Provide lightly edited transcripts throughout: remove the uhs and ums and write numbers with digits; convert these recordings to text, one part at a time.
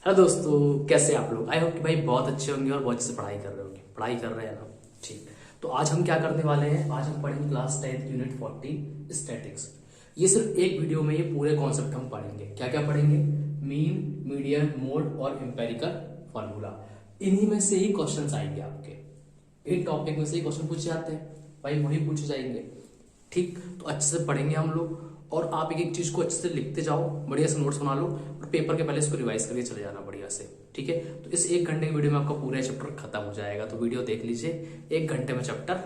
Hello दोस्तों, कैसे आप लोग। आई होप कि भाई बहुत अच्छे होंगे और बहुत अच्छे से पढ़ाई कर रहे होंगे। पढ़ाई कर रहे हैं ना, ठीक। तो आज हम क्या करने वाले हैं, आज हम पढ़ेंगे क्लास 10 यूनिट 40 स्टैटिक्स। ये सिर्फ एक वीडियो में ये पूरे कॉन्सेप्ट हम पढ़ेंगे। क्या क्या पढ़ेंगे? मीन, मीडियन, मोड और एम्पेरिकल फार्मूला। इन्हीं में से ही क्वेश्चंस आएंगे आपके। इन टॉपिक में से ही क्वेश्चन पूछे जाते हैं भाई, वही पूछे जाएंगे। ठीक, तो अच्छे से पढ़ेंगे हम लोग और आप एक एक चीज को अच्छे से लिखते जाओ, बढ़िया से नोट्स बना लो और पेपर के पहले इसको रिवाइज करके चले जाना बढ़िया से। ठीक है, तो इस एक घंटे की वीडियो में आपका पूरा चैप्टर खत्म हो जाएगा। तो वीडियो देख लीजिए, एक घंटे में चैप्टर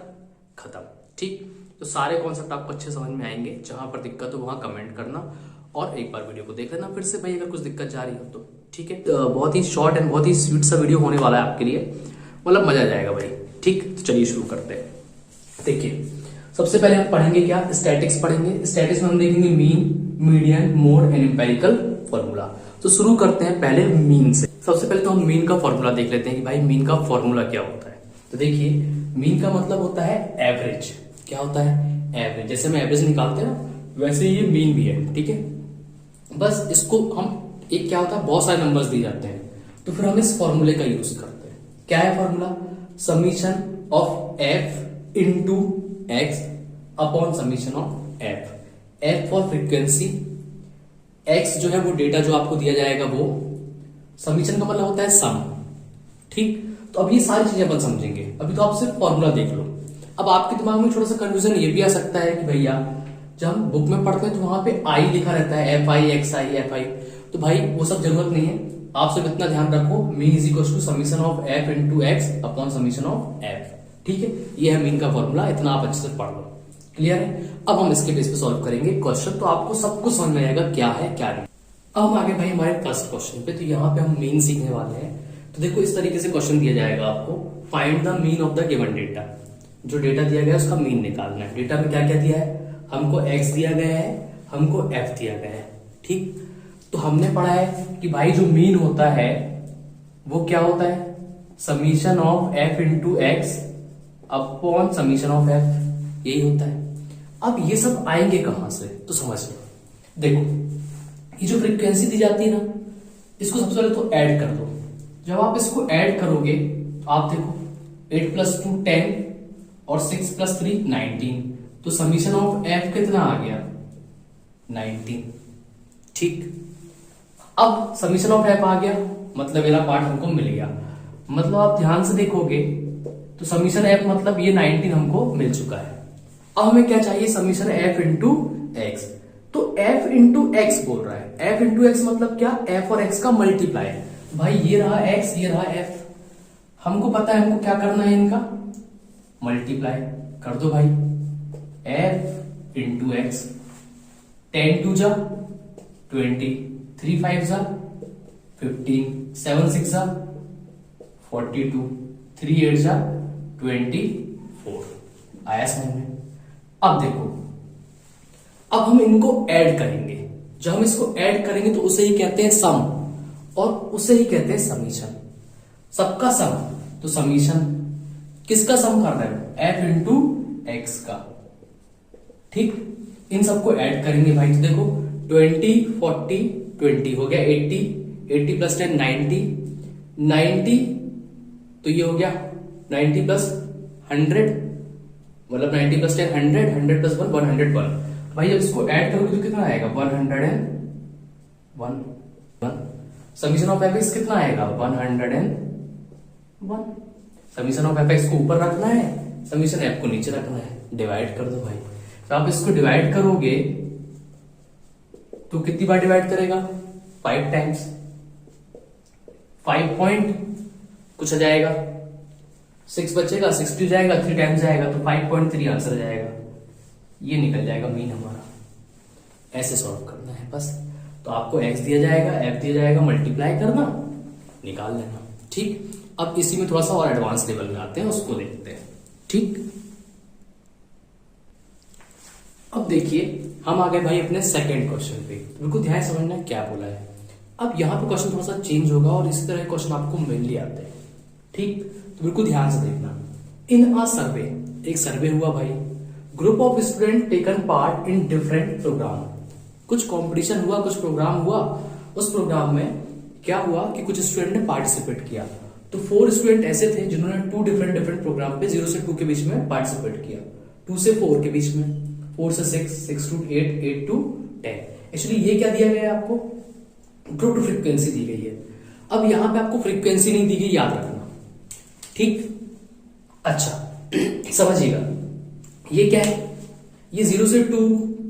खत्म। ठीक, तो सारे कॉन्सेप्ट आपको अच्छे समझ में आएंगे। जहां पर दिक्कत हो वहां कमेंट करना और एक बार वीडियो को देख लेना फिर से भाई, अगर कुछ दिक्कत जा रही हो तो। ठीक है, तो बहुत ही शॉर्ट एंड बहुत ही स्वीट सा वीडियो होने वाला है आपके लिए, मतलब मजा आ जाएगा भाई। ठीक, तो चलिए शुरू करते हैं। देखिए, सबसे पहले हम पढ़ेंगे क्या, स्टैटिक्स पढ़ेंगे। स्टैटिक्स में हम देखेंगे mean, median, mode and empirical formula. तो शुरू करते हैं पहले मीन से। सबसे पहले तो हम मीन का फार्मूला देख लेते हैं कि भाई मीन का फार्मूला क्या होता है। तो देखिए, मीन का मतलब होता है एवरेज। क्या होता है? एवरेज। जैसे हम एवरेज निकालते हैं ना, वैसे ये मीन भी है। ठीक है, बस इसको हम एक क्या होता है, बहुत सारे नंबर्स दिए जाते हैं तो फिर हम इस फॉर्मूले का यूज करते हैं। क्या है formula? Summation of F into X upon summation of F. F for frequency, x जो है वो डेटा जो आपको दिया जाएगा वो, समीशन का मतलब होता है सम। ठीक, तो अब ये सारी चीजें अपन समझेंगे। अभी तो आप सिर्फ फॉर्मूला देख लो। अब आपके दिमाग में थोड़ा सा कंफ्यूजन ये भी आ सकता है कि भैया जब हम बुक में पढ़ते हैं तो वहां पे आई लिखा रहता है, F I, x I, F I. तो भाई वो सब जरूरत नहीं है। आप सिर्फ इतना ध्यान रखो, mean is equal to summation of F into X upon summation of F. ठीक है, ये है मीन का फॉर्मूला। इतना आप अच्छे से पढ़ लो। क्लियर है? अब हम इसके बेस पे सॉल्व करेंगे क्वेश्चन, तो आपको सब कुछ समझ में आएगा क्या है क्या नहीं। अब हम आगे भाई हमारे फर्स्ट क्वेश्चन पे। तो यहाँ पे हम मीन सीखने वाले हैं। तो देखो, इस तरीके से क्वेश्चन दिया जाएगा आपको, find the mean of the given data. जो डेटा दिया गया है उसका मीन निकालना है। डेटा में क्या क्या दिया है? हमको एक्स दिया गया है, हमको एफ दिया गया है। ठीक, तो हमने पढ़ा है कि भाई जो मीन होता है वो क्या होता है? Summation of F into X upon summation of F, यही होता है। अब ये सब आएंगे कहां से, तो समझ लो। देखो, ये जो फ्रीक्वेंसी दी जाती है ना, इसको सबसे पहले तो ऐड कर दो। जब आप इसको ऐड करोगे तो आप देखो, 8 + 2 10 और 6 + 3 19। तो समीशन ऑफ एफ कितना आ गया? 19। ठीक, अब समीशन ऑफ एफ आ गया, मतलब मेरा पार्ट हमको मिल गया। मतलब आप ध्यान से देखोगे तो समीशन एफ मतलब ये 19 हमको मिल चुका है। अब हमें क्या चाहिए? Summation F into x. तो एफ इंटू एक्स बोल रहा है। एफ इंटू एक्स मतलब क्या? एफ और एक्स का मल्टीप्लाई। भाई ये रहा एक्स, ये रहा एफ। हमको पता है हमको क्या करना है, इनका मल्टीप्लाई कर दो भाई। एफ इंटू एक्स, 10 2 जा 20, 3 5 जा 15, 7 6 जा 42, 3 8 जा 24। आया समझ में? अब देखो, अब हम इनको ऐड करेंगे। जब हम इसको ऐड करेंगे तो उसे ही कहते हैं सम और उसे ही कहते हैं समीशन। सबका सम, तो समीशन किसका सम कर रहे हैं? एफ इंटू एक्स का। ठीक, इन सबको ऐड करेंगे भाई। तो देखो, 20 40 20 हो गया 80, 80 + 10 90, 90 तो ये हो गया 90 + 100, मतलब 90 + 10 100, 100 + 1 101। भाई जब इसको ऐड करोगे तो कितना आएगा? 101। समीशन ऑफ एफ एक्स कितना आएगा? 101। समीशन ऑफ एफ एक्स को ऊपर रखना है, समीशन एफ को नीचे रखना है। डिवाइड कर दो भाई। तो आप इसको डिवाइड करोगे तो कितनी बार डिवाइड करेगा? 5 टाइम्स। 5 पॉइंट कुछ आ जाएगा, 6 बचेगा, 60 जाएगा, 3 टाइम्स जाएगा तो 5.3 आंसर जाएगा। ये निकल जाएगा मीन हमारा। ऐसे सॉल्व करना है बस। तो आपको एक्स दिया जाएगा, एफ दिया जाएगा, मल्टीप्लाई करना, निकाल लेना। ठीक, अब इसी में थोड़ा सा और एडवांस लेवल में आते हैं, उसको देखते हैं। ठीक, अब देखिए हम आ गए भाई अपने सेकंड क्वेश्चन पे। बिल्कुल ध्यान समझना क्या बोला है। अब यहाँ पे क्वेश्चन थोड़ा सा चेंज होगा और इसी तरह क्वेश्चन आपको मेनली आते हैं। ठीक, तो बिल्कुल ध्यान से देखना। इन अ सर्वे, एक सर्वे हुआ भाई। Group of student taken part in different program. कुछ कंपटीशन हुआ, कुछ प्रोग्राम हुआ। उस प्रोग्राम में क्या हुआ कि कुछ स्टूडेंट ने पार्टिसिपेट किया, तो 4 स्टूडेंट ऐसे थे जिन्होंने 2 डिफरेंट प्रोग्राम पे 0 से 2 के बीच में पार्टिसिपेट किया, 2 से 4 के बीच में, 4 से 6, 6 to 8, 8 to 10। एक्चुअली ये क्या दिया गया है आपको, ग्रुप फ्रीक्वेंसी दी गई है। अब यहां पे आपको फ्रीक्वेंसी नहीं दी गई, याद रखना, ठीक। अच्छा समझिएगा, ये क्या है, ये 0 से 2,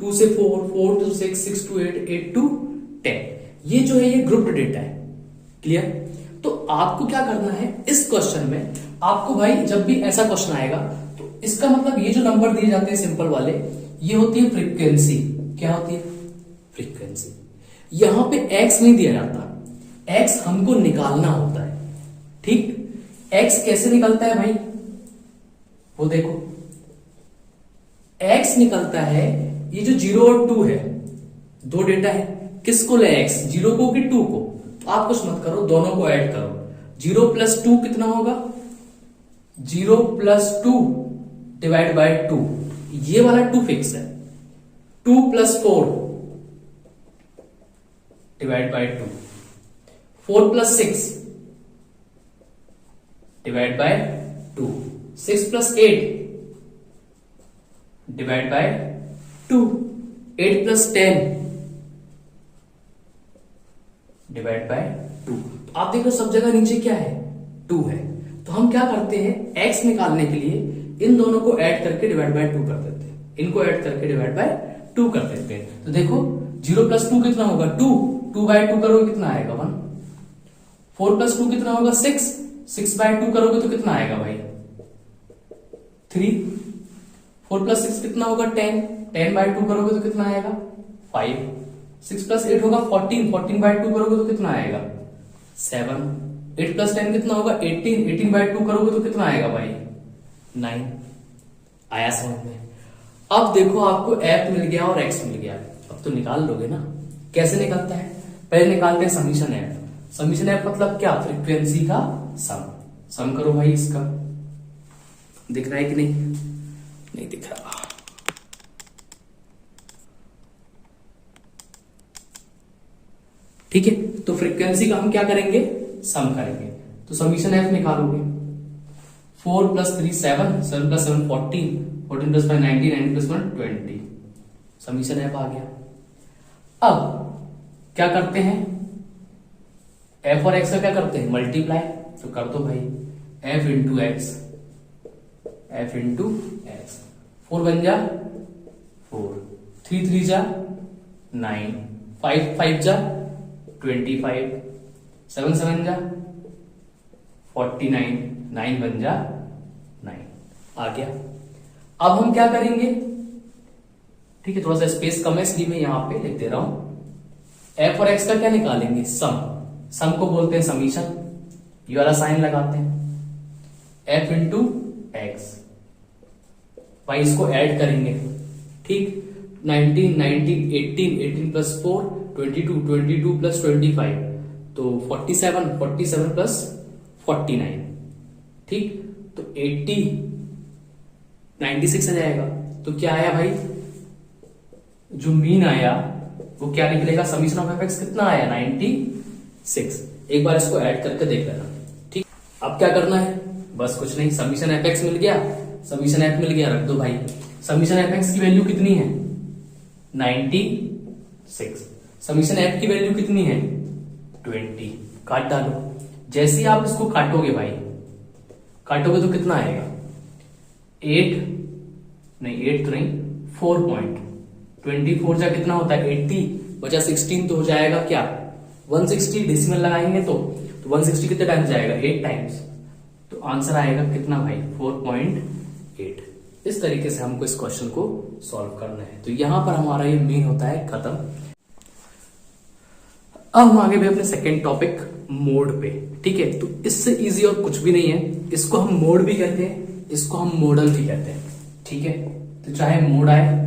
2 से 4, 4 to 6, 6 to 8, 8 to 10, ये जो है ये ग्रुप्ड डेटा है। क्लियर। तो आपको क्या करना है इस क्वेश्चन में, आपको भाई जब भी ऐसा क्वेश्चन आएगा तो इसका मतलब ये जो नंबर दिए जाते हैं सिंपल वाले, ये होती है फ्रीक्वेंसी। क्या होती है, फ्रीक्वेंसी। यहां पे एक्स नहीं दिया जाता, एक्स हमको निकालना होता है, ठीक। एक्स कैसे निकलता है भाई, वो देखो, एक्स निकलता है, ये जो 0 और 2 है, 2 डेटा है, किसको ले एक्स, 0 को कि 2 को, तो आप कुछ मत करो, दोनों को ऐड करो। 0 + 2 कितना होगा, 0 + 2 डिवाइड बाय 2, ये वाला 2 फिक्स है। 2 + 4 divide by 2, 4 + 6 divide by 2, 6 + 8 divide by 2, 8 + 10 divide by 2। तो आप देखो सब जगह नीचे क्या है, 2 है। तो हम क्या करते हैं, x निकालने के लिए इन दोनों को ऐड करके डिवाइड बाय 2 कर देते हैं, इनको ऐड करके डिवाइड बाय 2 कर देते हैं। तो देखो 0 + 2 कितना होगा, 2, 2/2 करोगे कितना आएगा, 1। 4 + 2 कितना होगा, 6, 6/2 करोगे तो कितना आएगा भाई, 3। 4 + 6 कितना होगा, 10, 10/2 करोगे तो कितना आएगा, 5। 6 + 8 होगा 14, 14/2 करोगे तो कितना आएगा, 7। 8 + 10 कितना होगा, 18, 18/2 करोगे तो कितना आएगा भाई, 9। आया समझ में। अब देखो आपको एफ मिल गया और एक्स मिल गया, अब तो निकाल लोगे ना। कैसे निकलता है, पहले निकालते हैं समीशन एफ। समीशन एफ मतलब क्या, फ्रीक्वेंसी का सम करो भाई। इसका दिख रहा है कि नहीं दिख रहा, ठीक है। तो फ्रीक्वेंसी का हम क्या करेंगे, सम करेंगे। तो समीशन एफ निकालोगे, 4 + 3 7, 7 + 7 14, 14 + 5 19, 19 + 1 20। समीशन एफ आ गया। अब क्या करते हैं, एफ और एक्स का क्या करते हैं, मल्टीप्लाई। तो कर दो भाई, F into x, F into x. 4 बन जा 4, 3 3 जा 9, 5 5 जा 25, 7 7 जा 49, 9 बन जा 9। आ गया। अब हम क्या करेंगे, ठीक है, थोड़ा सा स्पेस कम है इसलिए मैं यहां पे लिख दे रहा हूं। एफ और एक्स का क्या निकालेंगे, सम को बोलते हैं समीशन, ये वाला साइन लगाते हैं। एफ इंटू एक्स, भाई इसको ऐड करेंगे, ठीक। 19 19 18, 18 + 4 22, 22 + 25, तो 47, 47 + 49, ठीक। तो 80, 96 आ जाएगा। तो क्या आया भाई, जो मीन आया वो क्या निकलेगा, समीशन ऑफ एफ एक्स कितना आया, 96। एक बार इसको ऐड करके देख लेना, ठीक। अब क्या करना है, बस कुछ नहीं, समीशन एफ एक्स मिल गया, समीशन एफ मिल गया, रख दो भाई। समीशन एफ एक्स की वैल्यू कितनी है, 96। समीशन एफ की वैल्यू कितनी है, 20। काट डालो। जैसे ही आप इसको काटोगे भाई, काटोगे तो कितना आएगा, 8 तो नहीं 4.24 जा कितना होता है, 80 बचा 16, तो हो जाएगा क्या, 160। डेसिमल लगाएंगे तो 160 कितने टाइम्स जाएगा, 8 टाइम्स। तो आंसर आएगा कितना भाई, 4.8। इस तरीके से हमको इस क्वेश्चन को सॉल्व करना है। तो यहां पर हमारा ये मेन होता है खत्म। अब हम आगे भी अपने सेकेंड टॉपिक मोड पे, ठीक है। तो इससे इजी और कुछ भी नहीं है, इसको हम मोड भी कहते हैं, इसको हम मॉडल भी कहते हैं, ठीक है। तो चाहे मोड आए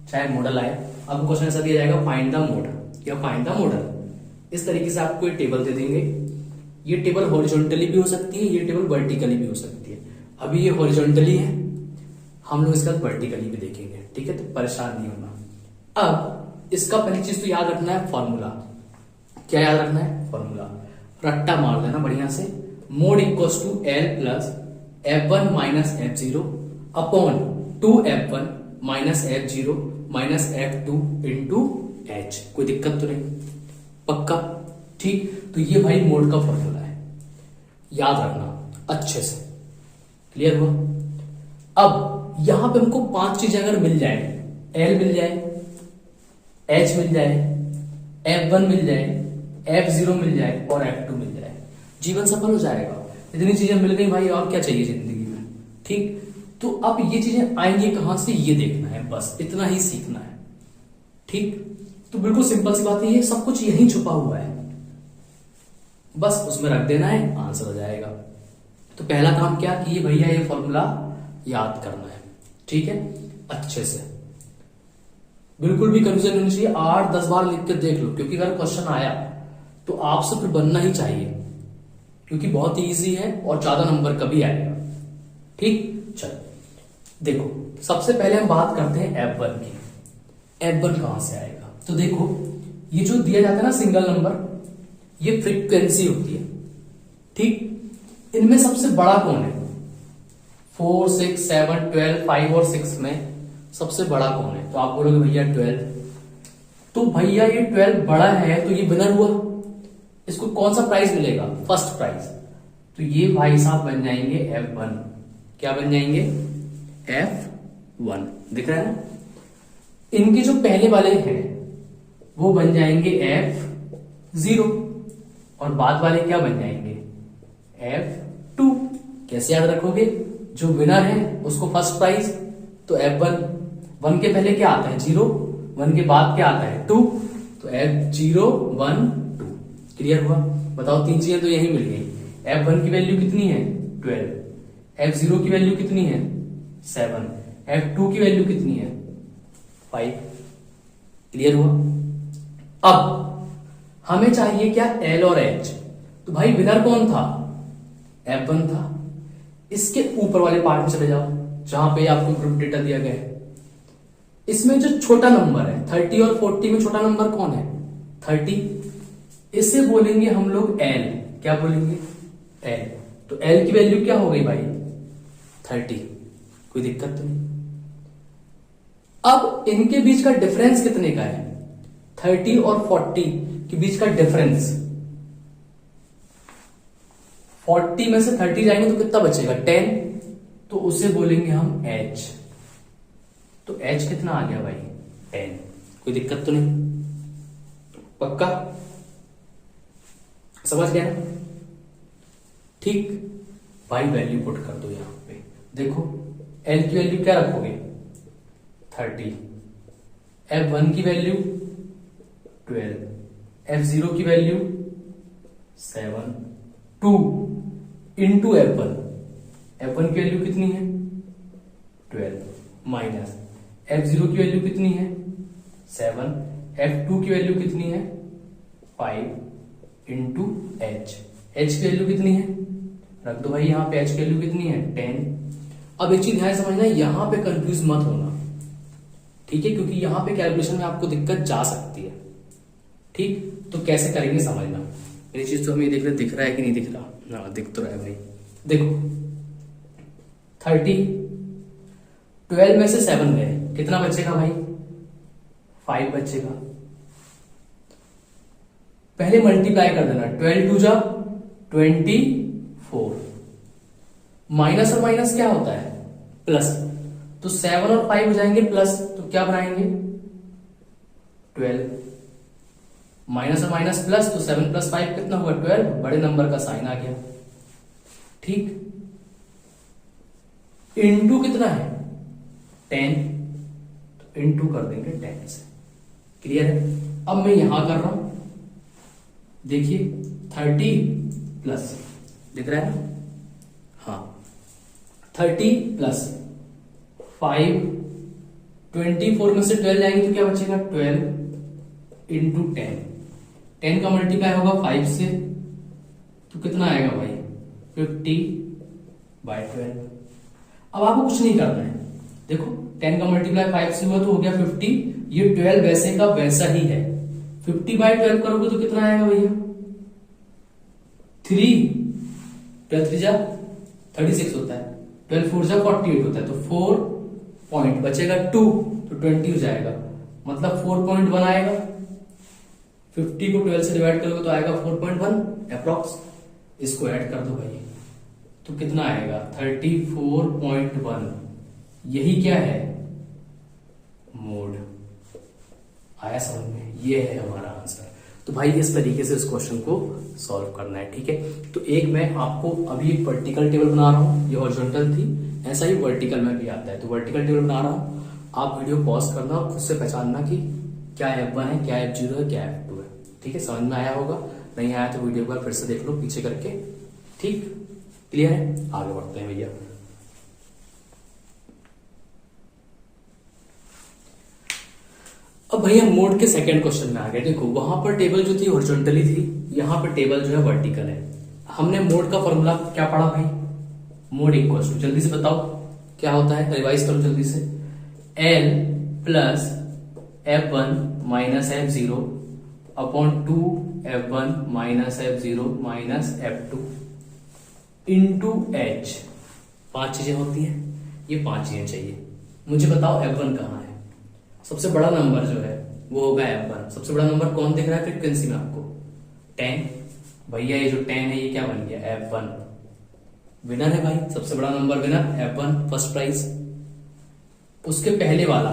चाहे मॉडल आए, अब क्वेश्चन ऐसा दिया जाएगा, फाइंड द मोड या फाइंड द मॉडल। इस तरीके से आपको एक टेबल दे देंगे, ये टेबल हॉरिजॉन्टली भी हो सकती है, ये टेबल वर्टिकली भी हो सकती है। अभी ये हॉरिजॉन्टली है, हम लोग इसका वर्टिकली भी देखेंगे, ठीक है। तो परेशान नहीं होना। अब इसका पहली चीज तो याद रखना है फॉर्मूला। क्या याद रखना है, फॉर्मूला। रट्टा मार देना बढ़िया से, mode equals to L plus F1 minus F0 upon 2F1 minus F0 minus F2 into H। कोई दिक्कत तो नहीं, पक्का? ठीक, तो ये भाई मोड का फॉर्मूला है, याद रखना अच्छे से। क्लियर हुआ? अब यहां पे हमको 5 चीजें अगर मिल जाए, L मिल जाए, H मिल जाए, F1 मिल जाए, F0 मिल जाए और F2 मिल जाए, जीवन सफल हो जाएगा। इतनी चीजें मिल गई भाई, और क्या चाहिए जिंदगी में? ठीक, तो अब ये चीजें आएंगी कहां से, ये देखना है, बस इतना ही सीखना है। ठीक, तो बिल्कुल सिंपल सी बात है, ये सब कुछ यही छुपा हुआ है, बस उसमें रख देना है, आंसर हो जाएगा। तो पहला काम क्या कि भैया ये फॉर्मूला याद करना है, ठीक है, अच्छे से, बिल्कुल भी कंफ्यूजन होनी चाहिए। 8-10 बार लिख के देख लो, क्योंकि अगर क्वेश्चन आया तो आपसे फिर बनना ही चाहिए, क्योंकि बहुत ही इजी है और ज्यादा नंबर कभी आएगा। ठीक, चलो देखो, सबसे पहले हम बात करते हैं F1 की। F1 कहां से आएगा? तो देखो, ये जो दिया जाता है ना सिंगल नंबर, ये फ्रीक्वेंसी होती है। ठीक, इनमें सबसे बड़ा कौन है? 4, 6, 7, 12, 5 और 6 में सबसे बड़ा कौन है? तो आप बोलोगे भैया 12। तो भैया ये 12 बड़ा है तो ये विनर हुआ, इसको कौन सा प्राइज मिलेगा? First prize. तो ये भाई साहब बन जाएंगे F1। क्या बन जाएंगे? F1। दिख रहा है ना? इनके जो पहले वाले हैं वो बन जाएंगे F0 और बाद वाले क्या बन जाएंगे? F2। कैसे याद रखोगे? जो विनर है उसको फर्स्ट प्राइज, तो F1। 1 के पहले क्या आता है? 0। 1 के बाद क्या आता है? 2। तो F0 1 2। क्लियर हुआ? बताओ, 3 चीजें तो यही मिल गई। F1 की वैल्यू कितनी है? 12। F0 की वैल्यू कितनी है? 7। F2 की वैल्यू कितनी है? 5। क्लियर हुआ? अब हमें चाहिए क्या? L और H। तो भाई विनर कौन था? F1 था। इसके ऊपर वाले पार्ट में चले जाओ, जहां पे आपको ग्रुप डेटा दिया गया है। इसमें जो छोटा नंबर है 30 और 40 में छोटा नंबर कौन है? 30। इसे बोलेंगे हम लोग L। क्या बोलेंगे? L। तो L की वैल्यू क्या हो गई भाई? 30। कोई दिक्कत तो नहीं। अब इनके बीच का डिफरेंस कितने का है? 30 और 40 के बीच का डिफरेंस, 40 में से 30 जाएंगे तो कितना बचेगा? 10। तो उसे बोलेंगे हम H। तो H कितना आ गया भाई? 10। कोई दिक्कत तो नहीं, पक्का? समझ गया ना? ठीक भाई, वैल्यू पुट कर दो यहां पे। देखो, L की वैल्यू क्या रखोगे? 30। F1 की वैल्यू 12। F0 की वैल्यू 7। 2 into F1। F1 की वैल्यू कितनी है? 12 माइनस F0 की वैल्यू कितनी है? 7। F2 की वैल्यू कितनी है? 5 इंटू H। H की वैल्यू कितनी है? रख दो भाई यहां पे। H की वैल्यू कितनी है? 10। अब एक चीज ध्यान समझना, यहां पे कंफ्यूज मत होना, ठीक है, क्योंकि यहां पे कैलकुलेशन में आपको दिक्कत जा सकती है। ठीक, तो कैसे करेंगे समझना। मेरी चीज तो हमें देख रहे, दिख रहा है कि नहीं दिख रहा? हाँ, दिख तो रहा है भाई। देखो, 30, 12 में से 7 गए, कितना बचेगा भाई? 5 बचेगा। पहले मल्टीप्लाई कर देना, 12 2 जा 24। माइनस और माइनस क्या होता है? प्लस। तो 7 और 5 हो जाएंगे प्लस, तो क्या बनाएंगे? 12। माइनस और माइनस प्लस, तो 7 + 5 कितना हुआ? 12। बड़े नंबर का साइन आ गया। ठीक, इंटू कितना है? 10। तो इंटू कर देंगे 10 से। क्लियर है? अब मैं यहां कर रहा हूं, देखिए 30 प्लस, दिख रहा है ना? हाँ, 30 प्लस 5, 24 में से 12 जाएंगे तो क्या बचेगा? 12 इंटू 10। 10 का मल्टीप्लाई होगा 5 से, तो कितना आएगा भाई? 50/12। अब आपको कुछ नहीं करना है। देखो, 10 का मल्टीप्लाई 5 से हुआ तो हो गया 50। ये 12 वैसे का वैसा ही है। 50/12 करोगे तो कितना आएगा भैया? 3 12 3 जा 36 होता है, 12 4 जा 48 होता है, तो 4 पॉइंट बचेगा 2 तो 20 हो जाएगा, मतलब 4.1 आएगा। 50 को 12 से डिवाइड करोगे तो आएगा 4.1 अप्रॉक्स। इसको ऐड कर दो भाई, तो कितना आएगा 34.1। यही क्या है, मोड। आया समझ में, ये है हमारा आंसर। तो भाई इस तरीके से इस क्वेश्चन को सॉल्व करना है, ठीक है। तो एक मैं आपको अभी एक वर्टिकल टेबल बना रहा हूँ, ये हॉरिजॉन्टल थी, ऐसा ही वर्टिकल में भी आता है। तो वर्टिकल टेबल बना रहा हूँ, आप वीडियो पॉज करना और खुद से पहचानना कि क्या F1 है, क्या F0 है, क्या F2 है, ठीक है। समझ में आया होगा, नहीं आया तो वीडियो को फिर से देख लो पीछे करके, ठीक, क्लियर है। आगे बढ़ते हैं भैया। अब भैया मोड के सेकंड क्वेश्चन में आ गए। देखो वहां पर टेबल जो थी हॉरिजॉन्टली थी, यहाँ पर टेबल जो है वर्टिकल है। हमने मोड का फॉर्मूला क्या पढ़ा भाई, मोड इक्वल टू, जल्दी से बताओ क्या होता है, रिवाइज करो जल्दी से। L plus F1 minus F0 upon 2 F1 minus F0 minus F2 into H। 5 चीजें होती हैं, ये 5 चीजें चाहिए। मुझे बताओ F1 कहाँ है। सबसे बड़ा नंबर जो है वो होगा F1। सबसे बड़ा नंबर कौन दिख रहा है फ्रीक्वेंसी में आपको, 10। भैया ये जो 10 है ये क्या बन गया, F1 विनर है भाई, सबसे बड़ा number winner F1 first prize. उसके पहले वाला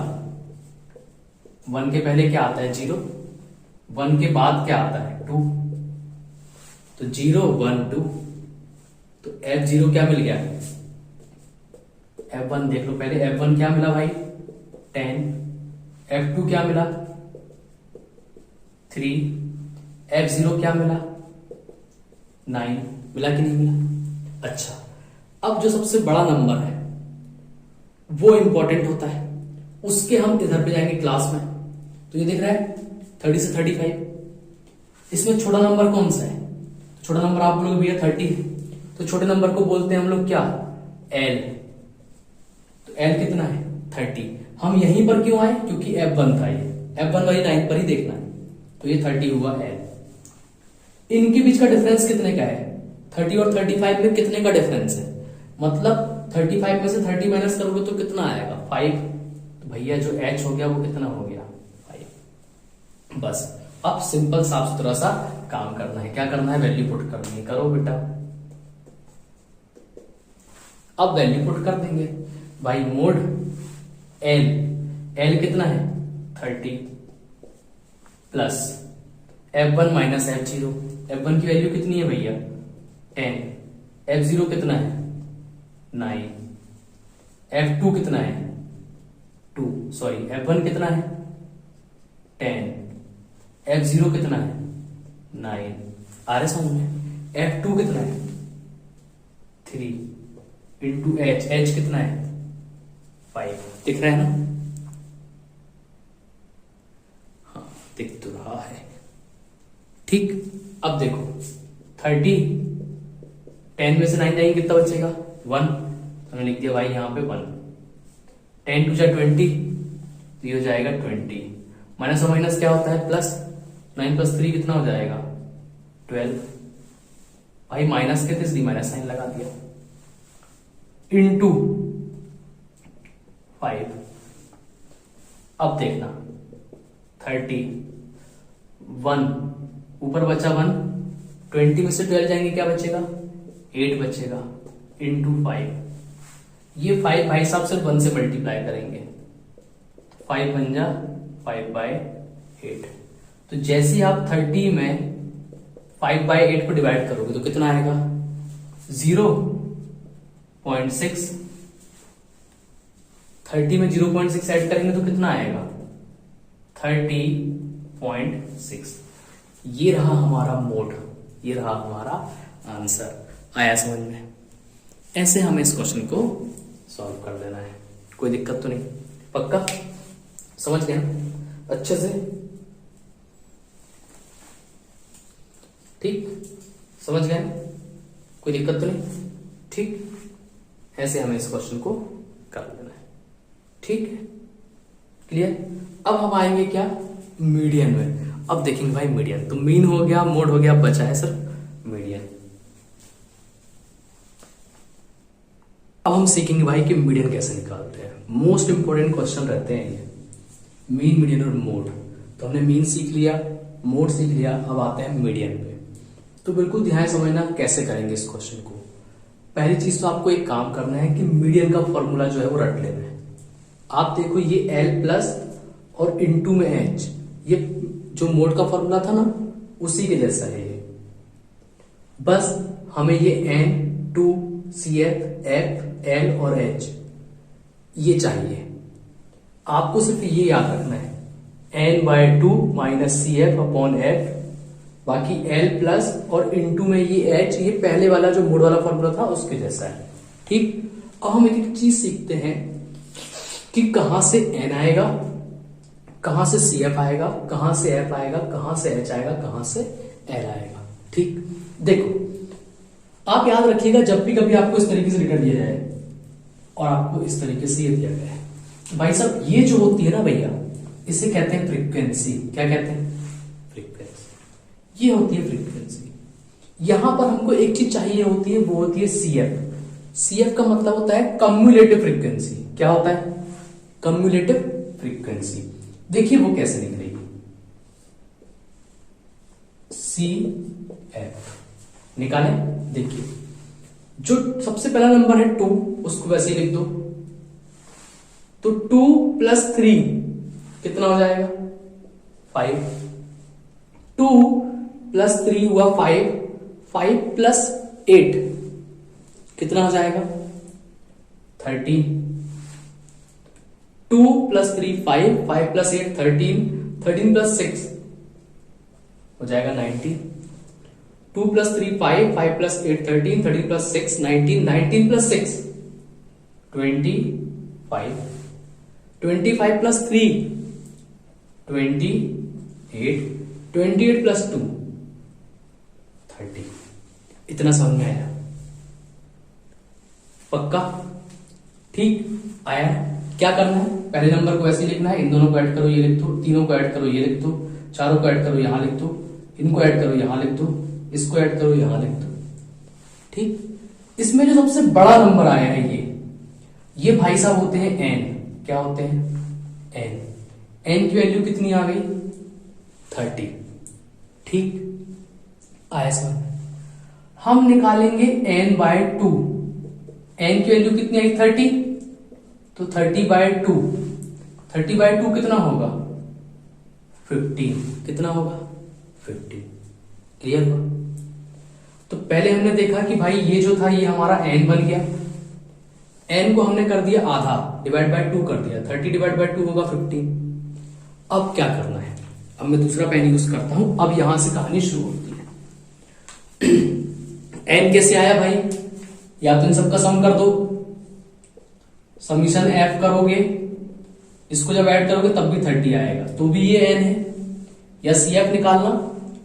1 के पहले क्या आता है 0, 1 के बाद क्या आता है 2, तो 0 1 2, तो F0 क्या मिल गया, F1 देख लो पहले, F1 क्या मिला भाई 10, F2 क्या मिला 3, F0 क्या मिला 9, मिला कि नहीं मिला। अच्छा, अब जो सबसे बड़ा नंबर है वो इंपॉर्टेंट होता है, उसके हम इधर पे जाएंगे क्लास में। तो ये दिख रहा है 30 से 35, इसमें छोटा नंबर कौन सा है, छोटा नंबर आप बोलोगे भैया 30, तो छोटे नंबर को बोलते हैं हम लोग क्या, L। तो L कितना है 30। हम यहीं पर क्यों आए, क्योंकि F1 था, ये F1 वाली लाइन पर ही देखना है, तो ये 30 हुआ L। इनके बीच का डिफरेंस कितने का है, 30 और 35 में कितने का डिफरेंस है, मतलब 35 में से 30 माइनस करोगे तो कितना आएगा 5। तो भैया जो H हो गया वो कितना हो गया 5। बस अब सिंपल साफ सुथरा सा काम करना है, क्या करना है, वैल्यू पुट करनी है, करो बेटा। अब वैल्यू पुट कर देंगे भाई, मोड L कितना है 30 plus F1 minus F0, F1 की वैल्यू कितनी है भैया 10, F0 कितना है 9, F2 कितना है 2, सॉरी F1 कितना है 10, F0 कितना है 9, आ रहे समझ में। F2 कितना है 3 इंटू H कितना है 5, दिख रहा है ना, हाँ दिख तो रहा है, ठीक। अब देखो 30, 10 में से 9 जाएंगे कितना बचेगा 1, हमने लिख दिया भाई यहाँ पे 1, 10 टू जा 20, तो ये हो जाएगा 20, माइनस और माइनस क्या होता है प्लस, 9 प्लस 3 कितना हो जाएगा 12, भाई माइनस के तीसरी माइनस साइन लगा दिया, इंटू 5। अब देखना 30, 1 ऊपर बचा 1, 20 में से 12 जाएंगे क्या बचेगा 8 बचेगा, इंटू 5। ये 5 भाई साहब सिर्फ 1 से मल्टीप्लाई करेंगे, 5 बन जा 5/8। तो जैसे ही आप 30 में 5/8 को डिवाइड करोगे तो कितना आएगा 0.6, 30 में 0.6 ऐड करेंगे तो कितना आएगा 30.6। ये रहा हमारा मोड, ये रहा हमारा आंसर। आया समझ में, ऐसे हमें इस क्वेश्चन को सॉल्व कर लेना है, कोई दिक्कत तो नहीं, पक्का समझ गए अच्छे से, ठीक समझ गए, कोई दिक्कत तो नहीं, ठीक। ऐसे हमें इस क्वेश्चन को कर लेना है, ठीक है, क्लियर। अब हम आएंगे क्या मीडियन में। अब देखेंगे भाई मीडियन, तो मीन हो गया, मोड हो गया, बचा है सर मीडियन। अब हम सीखेंगे भाई कि मीडियन कैसे निकालते हैं। मोस्ट इंपोर्टेंट क्वेश्चन रहते हैं ये, मीन, मीडियन और मोड। तो हमने मीन सीख लिया, मोड सीख लिया, अब आते हैं मीडियन पे। तो बिल्कुल ध्यान समझना कैसे करेंगे इस क्वेश्चन को। पहली चीज तो आपको एक काम करना है कि मीडियन का फॉर्मूला जो है वो रट लेना है। आप देखो ये L प्लस और इनटू में H, ये जो मोड का फॉर्मूला था ना उसी के जैसा है ये। बस हमें ये N, 2, CF, F, L और H ये चाहिए। आपको सिर्फ ये याद रखना है, N/2 minus CF upon F, बाकी L प्लस और इनटू में ये H, ये पहले वाला जो मोड वाला फॉर्मूला था उसके जैसा है। ठीक, अब हम एक एक चीज सीखते हैं कि कहां से N आएगा, कहां से CF आएगा, कहां से F आएगा, कहां से H आएगा, कहां से L आएगा। ठीक, देखो आप याद रखिएगा जब भी कभी आपको इस तरीके से रिटर्न दिया जाए और आपको इस तरीके से ये दिया गया है, भाई साहब ये जो होती है ना भैया, इसे कहते हैं फ्रीक्वेंसी। क्या कहते हैं? फ्रीक्वेंसी। ये होती है फ्रीक्वेंसी। यहां पर हमको एक चीज चाहिए होती है, वो होती है CF। CF का मतलब होता है कम्युलेटिव फ्रीक्वेंसी। क्या होता है? Cumulative frequency. देखिए वो कैसे निकलेगी, CF निकाले। देखिए जो सबसे पहला नंबर है 2, उसको वैसे ही लिख दो। तो 2 प्लस 3 कितना हो जाएगा? 5। 2 प्लस 3 हुआ 5, 5 प्लस 8 कितना हो जाएगा? 13। 2 प्लस 3 5, 5 प्लस 8 13, 13 प्लस 6 हो जाएगा 19। 2 plus 3 5, 5 plus 8 13, 13 plus 6 19, 19 plus 6 25, 25 plus 3 28, 28 plus 2 30। इतना समझ में आया? पक्का? ठीक आया? क्या करना है, पहले नंबर को ऐसे लिखना है, इन दोनों को ऐड करो ये लिख दो, तीनों को ऐड करो ये लिख दो, चारों को ऐड करो यहां लिख दो, इनको ऐड करो यहां लिख दो, इसको ऐड करो यहां लिख दो। ठीक, इसमें जो सबसे बड़ा नंबर आया है ये भाई साहब होते हैं n। क्या होते हैं? n। n की वैल्यू कितनी आ गई? 30। ठीक आया समझ में? हम निकालेंगे n/2। n की वैल्यू कितनी आई? 30। तो 30/2, 30/2 कितना होगा? 15। कितना होगा? 15। क्लियर हुआ? तो पहले हमने देखा कि भाई ये जो था ये हमारा n बन गया, n को हमने कर दिया आधा, डिवाइड बाय 2 कर दिया, 30 डिवाइड बाय 2 होगा 15। अब क्या करना है, अब मैं दूसरा पेन यूज करता हूं, अब यहां से कहानी शुरू होती है। n कैसे आया भाई? या तो इन सबका सम कर दो, समीशन f करोगे, इसको जब ऐड करोगे तब भी 30 आएगा, तो भी ये n है। या CF निकालना,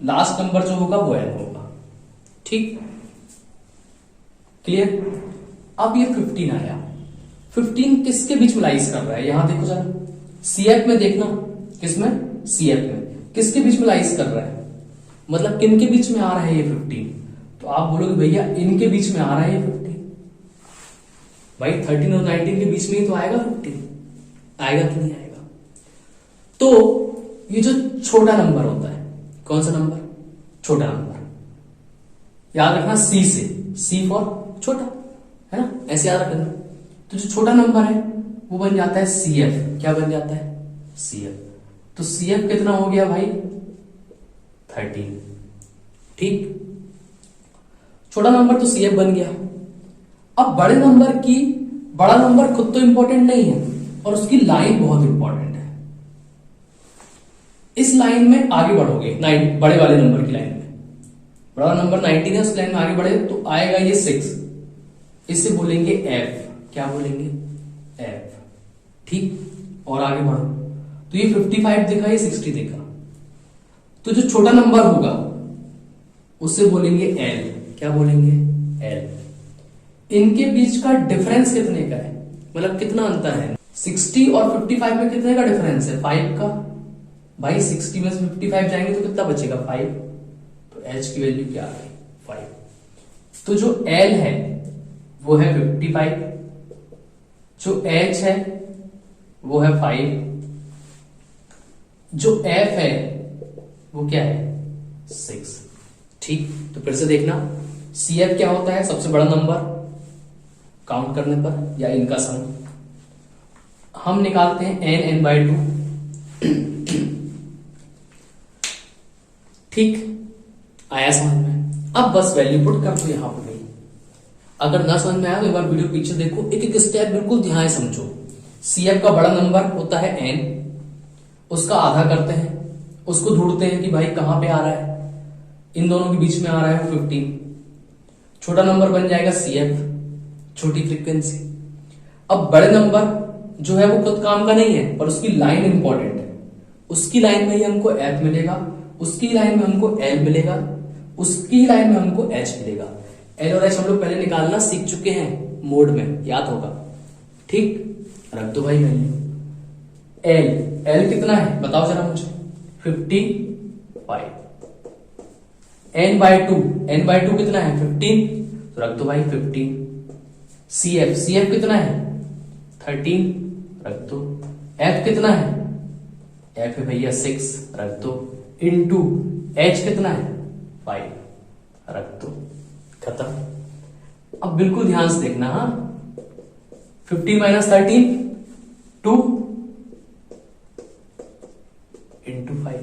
लास्ट नंबर जो होगा वो n होगा। ठीक, क्लियर? अब ये 15 आया, 15 किसके बीच में लाइज कर रहा है? यहां देखो जरा, CF में देखना, किसमें? CF में। किसके बीच में लाइज कर रहा है? मतलब किन के बीच में आ रहा है ये 15? तो आप बोलोगे भैया इनके बीच में आ रहा है ये 15। भाई 13 और 19 के बीच में ही तो आएगा 15, आएगा कि नहीं आएगा? तो ये जो छोटा नंबर होता है, कौन सा नंबर? छोटा नंबर। याद रखना C से, C फॉर छोटा, है ना? ऐसे याद रखना। तो जो छोटा नंबर है वो बन जाता है CF। क्या बन जाता है? CF। तो CF कितना हो गया भाई? 13। ठीक, छोटा नंबर तो CF बन गया। अब बड़े नंबर की, बड़ा नंबर खुद तो इंपॉर्टेंट नहीं है और उसकी लाइन बहुत इंपॉर्टेंट है। इस लाइन में आगे बढ़ोगे, बड़े वाले नंबर की लाइन में, बड़ा नंबर 19 है, उस लाइन में आगे बढ़े तो आएगा ये 6, इसे बोलेंगे F। क्या बोलेंगे? F। ठीक, और आगे बढ़ो तो ये 55 देखा, ये 60 देखा, तो जो छोटा नंबर होगा उसे बोलेंगे L। क्या बोलेंगे? L। इनके बीच का डिफरेंस कितने का है, मतलब कितना अंतर है? 60 और 55 में कितने का डिफरेंस है? 5 का। भाई 60 में से 55 जाएंगे तो कितना बचेगा? 5। तो H की वैल्यू क्या आ गई? 5। तो जो L है वो है 55 जो H है वो है 5, जो F है वो क्या है 6। ठीक, तो फिर से देखना, CF क्या होता है, सबसे बड़ा नंबर काउंट करने पर या इनका सम। हम निकालते हैं n/2। ठीक, आया समझ में? अब बस वैल्यू पुट कर दो यहां पर। अगर ना समझ में आया तो एक बार वीडियो पीछे देखो, एक एक स्टेप बिल्कुल ध्यान से समझो। CF का बड़ा नंबर होता है n, उसका आधा करते हैं, उसको ढूंढते हैं कि भाई कहां पे आ रहा है, इन दोनों के बीच में आ रहा है 15। छोटा नंबर बन जाएगा CF, छोटी फ्रीक्वेंसी। अब बड़े नंबर जो है वो खुद काम का नहीं है, पर उसकी लाइन इंपॉर्टेंट है। उसकी लाइन में ही हमको F मिलेगा, उसकी लाइन में हमको L मिलेगा, उसकी लाइन में हमको H मिलेगा। L और H हम लोग पहले निकालना सीख चुके हैं मोड में, याद होगा। ठीक, रख दो भाई वैल्यू। L कितना है बताओ जरा मुझे, 55। n/2 कितना है 15, तो रख दो भाई 15। CF कितना है 13, रख दो। F कितना है, F है भैया 6, रख दो। इनटू H कितना है 5, रख दो। खत्म। अब बिल्कुल ध्यान से देखना, हाँ, 15 - 13 2 इंटू 5,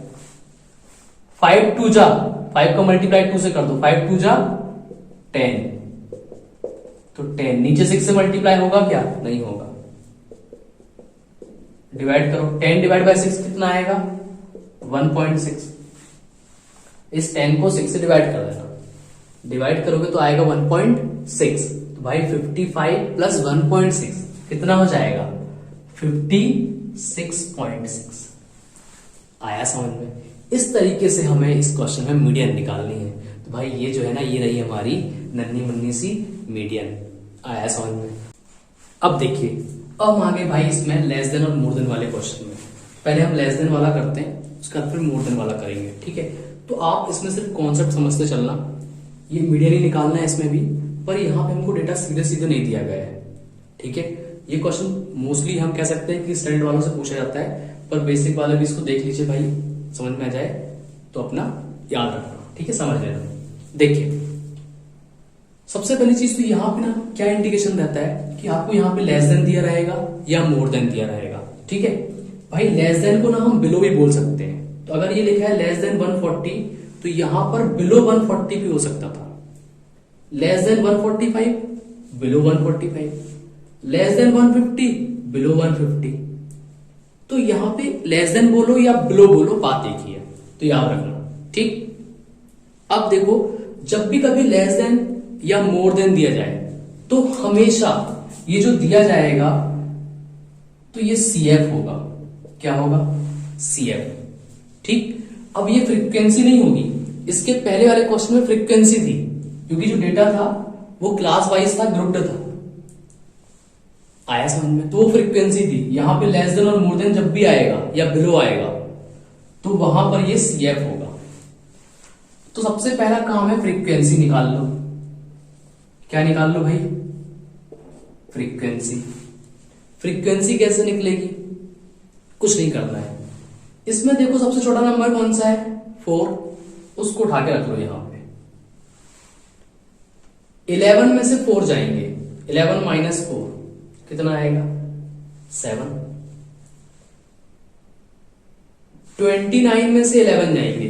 5 2 जा, 5 का मल्टीप्लाई 2 से कर दो, 5 2 जा 10, तो 10 नीचे 6 से मल्टीप्लाई होगा क्या, नहीं होगा। डिवाइड करो, 10 / 6 कितना आएगा 1.6। इस 10 को 6 से डिवाइड कर देना, डिवाइड करोगे तो आएगा 1.6। तो भाई 55 + 1.6 कितना हो जाएगा 56.6। आया समझ में? इस तरीके से हमें इस क्वेश्चन में मीडियन निकालनी है। तो भाई ये जो है ना, ये रही हमारी नन्ही मुन्नी सी मीडियन। आया समझ में? अब देखिए, अब हम आगे भाई इसमें लेस देन और मोर देन वाले क्वेश्चन में। पहले हम लेस देन वाला करते हैं, उसके बाद फिर मोर देन वाला करेंगे। ठीक है, तो आप इसमें सिर्फ कॉन्सेप्ट समझते चलना। ये मीडियन ही निकालना है इसमें भी, पर यहाँ पे हमको डेटा सीधे सीधे नहीं दिया गया है। ठीक है, ये क्वेश्चन मोस्टली हम कह सकते हैं कि स्टैंडर्ड वालों से पूछा जाता है, पर बेसिक वाले भी इसको देख लीजिए भाई, समझ में आ जाए तो अपना याद रखना। ठीक है, समझ लेना। देखिए, सबसे पहली चीज तो यहाँ पे ना क्या इंडिकेशन रहता है कि आपको यहाँ पे लेस देन दिया रहेगा या मोर देन दिया रहेगा। ठीक है भाई, लेस देन को ना हम बिलो भी बोल सकते हैं। तो अगर ये लिखा है लेस देन 140, तो यहां पर बिलो 140 भी हो सकता था। Less than 145, below 145, less than 150, below 150। तो यहां पे लेस देन बोलो या बिलो बोलो, बात एक ही है, तो याद रखना। ठीक, अब देखो, जब भी कभी लेस देन या मोर देन दिया जाए तो हमेशा ये जो दिया जाएगा तो ये CF होगा। क्या होगा, CF। ठीक, अब ये फ्रीक्वेंसी नहीं होगी। इसके पहले वाले क्वेश्चन में फ्रीक्वेंसी थी, क्योंकि जो डेटा था वो क्लास वाइज था, ग्रुप्ड था। आया समझ में? तो वो फ्रीक्वेंसी थी। यहां पे लेस देन और मोर देन जब भी आएगा या बिलो आएगा तो वहां पर ये CF होगा। तो सबसे पहला काम है फ्रीक्वेंसी निकाल लो। क्या निकाल लो भाई, फ्रीक्वेंसी। फ्रीक्वेंसी कैसे निकलेगी, कुछ नहीं करना है। इसमें देखो, सबसे छोटा नंबर कौन सा है 4, उसको उठा के रख लो यहां पे। 11 में से 4 जाएंगे, 11 - 4 कितना आएगा 7। 29 में से 11 जाएंगे,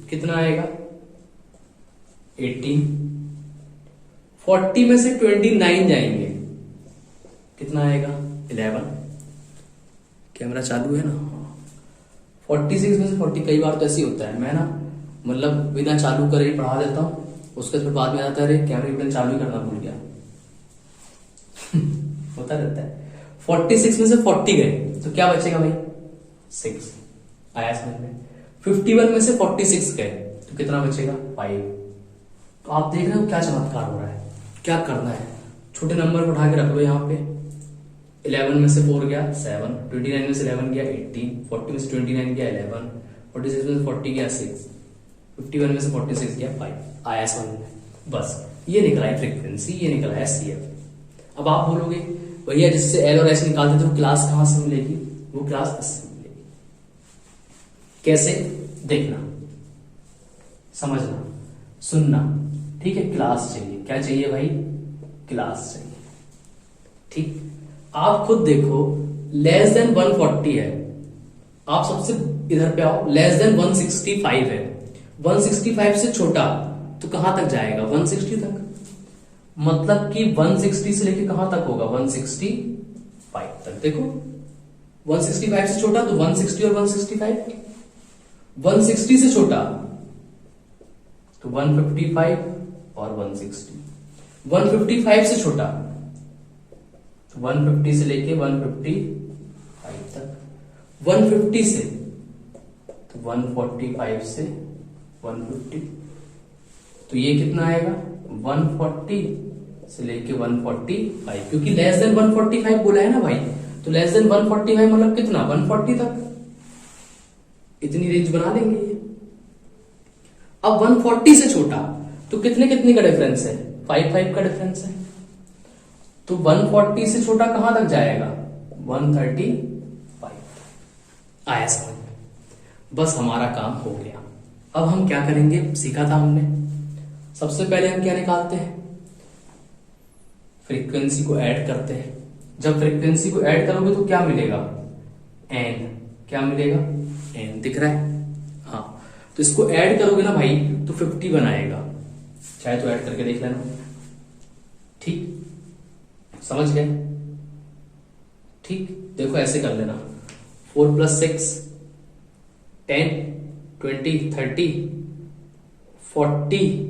कितना आएगा 18। 40 में से 29 जाएंगे, कितना आएगा 11। कैमरा चालू है ना? 46 में से 40, कई बार तो ऐसे ही होता है, मैं ना मतलब बिना चालू करे ही पढ़ा देता हूं, उसके फिर बाद में आता है अरे कैमरे बटन चालू ही करना भूल गया। होता रहता है। 46 में से 40 गए तो क्या बचेगा भाई 6। आया समझ में? 51 में से 46 गए तो कितना बचेगा 5। तो आप देख रहे हो क्या चमत्कार हो रहा है। क्या करना है, छोटे नंबर को उठा के रख लो यहाँ पे। 11 में से 4 गया 7, 29 में से 11 गया 18, 40 में से 29 गया 11, 46 में से 40 गया 6, 51 में से 46 गया 5। आया समझ में? बस ये निकला है फ्रीक्वेंसी, ये निकला है CF। अब आप बोलोगे भैया जिससे एल और एच निकालते थे वो क्लास कहां से मिलेगी, वो क्लास इससे मिलेगी। कैसे देखना, समझना, सुनना, ठीक है। क्लास चाहिए, क्या चाहिए भाई, क्लास चाहिए, ठीक। आप खुद देखो लेस देन 140 है, आप सबसे इधर पे आओ, लेस देन 165 है, 165 से छोटा तो कहां तक जाएगा, 160 तक। मतलब कि 160 से लेके कहां तक होगा, 165 तक। देखो 165 से छोटा तो 160 और 165, 160 से छोटा तो 155 और 160, 155 से छोटा तो 150 से लेके 155 तक, 150 से तो 145 से 150, तो ये कितना आएगा 140 से लेके 145, क्योंकि लेस देन 145 बोला है ना भाई, तो लेस देन 145 मतलब कितना 140 तक, इतनी रेंज बना लेंगे ये। अब 140 से छोटा तो कितने कितने का डिफरेंस है, 5 का डिफरेंस है, तो 140 से छोटा कहां तक जाएगा, 135। आया समझ में, बस हमारा काम हो गया। अब हम क्या करेंगे, सीखा था हमने, सबसे पहले हम क्या निकालते हैं, फ्रीक्वेंसी को ऐड करते हैं। जब फ्रीक्वेंसी को ऐड करोगे तो क्या मिलेगा, एन, क्या मिलेगा, एन दिख रहा है, हाँ। तो इसको ऐड करोगे ना भाई तो 50 बनाएगा, चाहे तो ऐड करके देख लेना, ठीक, समझ गए, ठीक। देखो ऐसे कर लेना, 4 + 6 10 20 30 40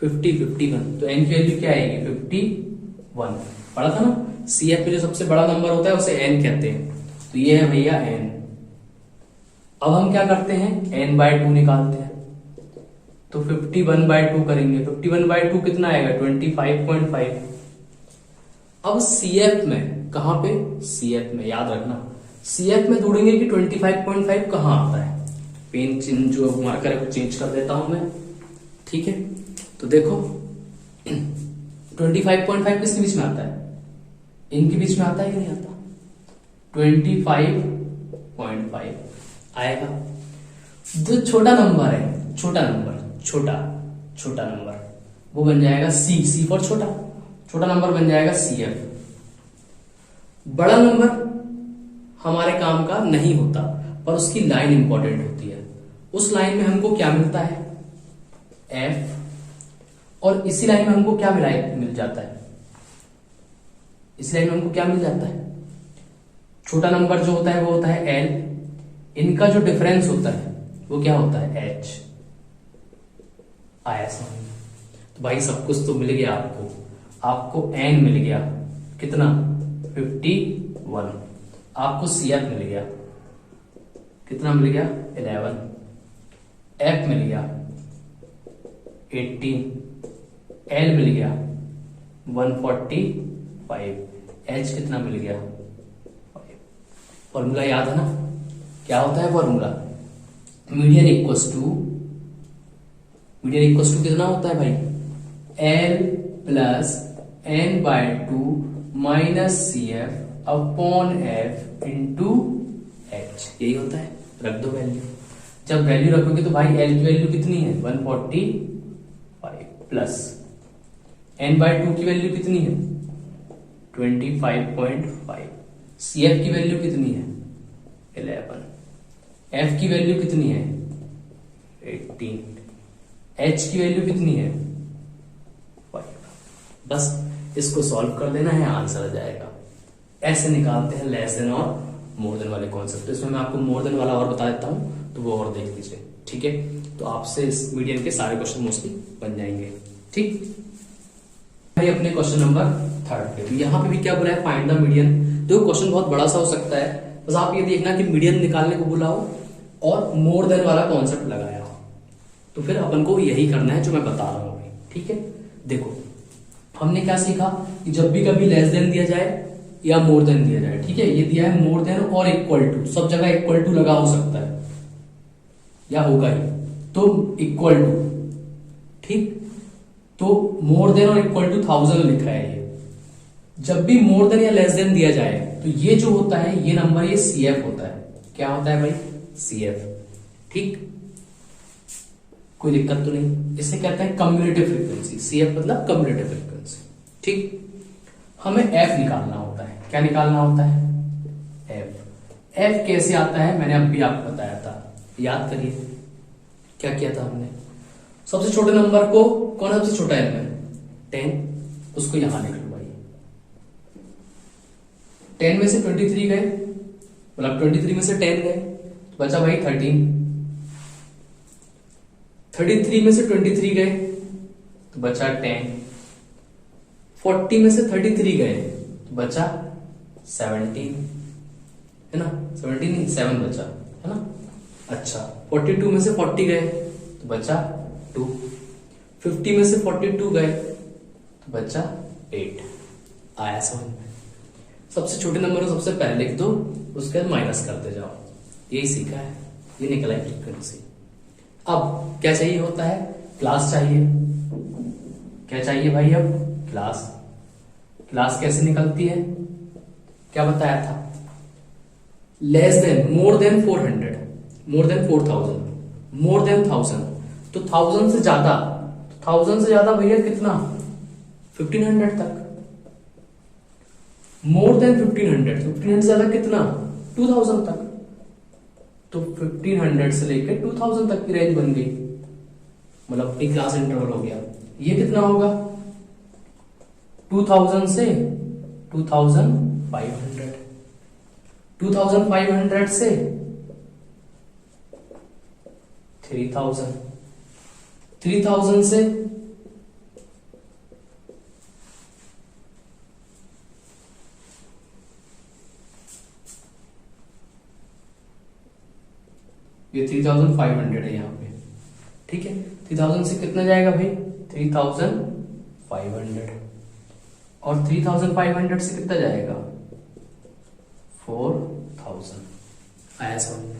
50 51, तो एन की वैल्यू क्या आएगी 51। पढ़ा था ना, सीएफ में जो सबसे बड़ा नंबर होता है उसे एन कहते हैं, तो ये है भैया एन। अब हम क्या करते हैं, n/2 निकालते हैं, तो 51/2 करेंगे, 51/2 कितना आएगा 25.5। अब सीएफ में कहां पे, सीएफ में याद रखना, सीएफ में ढूंढेंगे कि 25.5 कहां आता है, पेन चिन्ह जो मार्कर है वो चेंज कर देता हूं मैं, ठीक है। तो देखो 25.5 किसके बीच में आता है, इनके बीच में आता है कि नहीं आता, 25.5 आएगा। जो छोटा नंबर है, छोटा नंबर वो बन जाएगा सी फॉर छोटा नंबर बन जाएगा सीएफ। बड़ा नंबर हमारे काम का नहीं होता, पर उसकी लाइन इंपॉर्टेंट होती है, उस लाइन में हमको क्या मिलता है, एफ, और इसी लाइन में हमको क्या मिल जाता है, इस लाइन में हमको क्या मिल जाता है, छोटा नंबर जो होता है वो होता है एल, इनका जो डिफरेंस होता है वो क्या होता है, एच। आया समझ, तो भाई सब कुछ तो मिल गया आपको एन मिल गया कितना 51, आपको सीएफ मिल गया कितना, मिल गया 11, एफ मिल गया 18, एल मिल गया 145, एच कितना मिल गया 5। फॉर्मूला याद है ना, क्या होता है फॉर्मूला, मीडियन इक्वल्स टू कितना होता है भाई, L plus n/2 minus CF upon F into H, यही होता है। रख दो वैल्यू, जब वैल्यू रखोगे तो भाई L की वैल्यू कितनी है 145 प्लस n/2 की वैल्यू कितनी है 25.5, CF की वैल्यू कितनी है 11, F की वैल्यू कितनी है 18, H की वैल्यू कितनी है 5। बस इसको सॉल्व कर देना है, आंसर आ जाएगा। ऐसे निकालते हैं लेस देन और मोर देन वाले कॉन्सेप्ट। इसमें मैं आपको मोर देन वाला और बता देता हूं, तो वो और देख लीजिए, ठीक है। तो आपसे इस मीडियन के सारे क्वेश्चन मोस्टली बन जाएंगे, ठीक। भाई अपने क्वेश्चन नंबर 3 पे, तो यहाँ पे भी क्या बोला है, फाइंड द मीडियन। देखो क्वेश्चन बहुत बड़ा सा हो सकता है, बस आप ये देखना कि मीडियन निकालने को बोला हो और मोर देन वाला कॉन्सेप्ट लगाया हो, तो फिर अपन को यही करना है जो मैं बता रहा हूं, ठीक है। देखो हमने क्या सीखा कि जब भी कभी लेस देन दिया जाए या मोर देन दिया जाए, ठीक है, ये दिया है मोर देन और इक्वल टू, सब जगह इक्वल टू लगा हो सकता है या होगा ही, तो इक्वल टू, ठीक। तो मोर देन और इक्वल टू 1000 लिखा है ये, जब भी मोर देन या लेस देन दिया जाए तो ये जो होता है ये नंबर ये CF होता है। क्या होता है भाई? CF। ठीक, कोई दिक्कत तो नहीं। इसे कहते हैं कम्युलेटिव फ्रीक्वेंसी। CF मतलब कम्युलेटिव फ्रीक्वेंसी। ठीक, हमें F निकालना होता है। क्या निकालना होता है? F कैसे आता है मैंने अभी आपको बताया था, याद करिए क्या किया था हमने। सबसे छोटे नंबर को, कौन है सबसे छोटा है? 10, उसको यहां लिख लो भाई। 10 में से 23 गए, मतलब 23 में से 10 गए तो बचा भाई 13। 33 में से 23 गए तो बचा 10। 40 में से 33 गए तो बचा 17, है ना? 17 नहीं, 7 बचा, है ना? अच्छा, 42 में से 40 गए तो बचा 2। 50 में से 42 गए तो बचा 8। आया समझ में? सबसे छोटे नंबर को सबसे पहले लिख दो, उसके बाद माइनस करते जाओ। यही सीखा है, ये निकला है फ्रीक्वेंसी। अब क्या चाहिए होता है? क्लास चाहिए। क्या चाहिए भाई? अब क्लास। क्लास कैसे निकलती है? क्या बताया था? Less than, more than 400, more than 4000, more than 1000। तो 1000 से ज्यादा, 1000 से ज्यादा भैया कितना? 1500 तक। मोर देन 1500, 1500 से ज्यादा कितना? 2000 तक। तो 1500 से लेकर 2000 तक की रेंज बन गई, मतलब अपनी क्लास इंटरवल हो गया। ये कितना होगा? 2000 से 2500, 2500 से 3000, 3000 से ये 3500 है यहाँ पे। ठीक है, 3000 से कितना जाएगा भाई? 3500। और 3500 से कितना जाएगा? 4000। आया समझ में?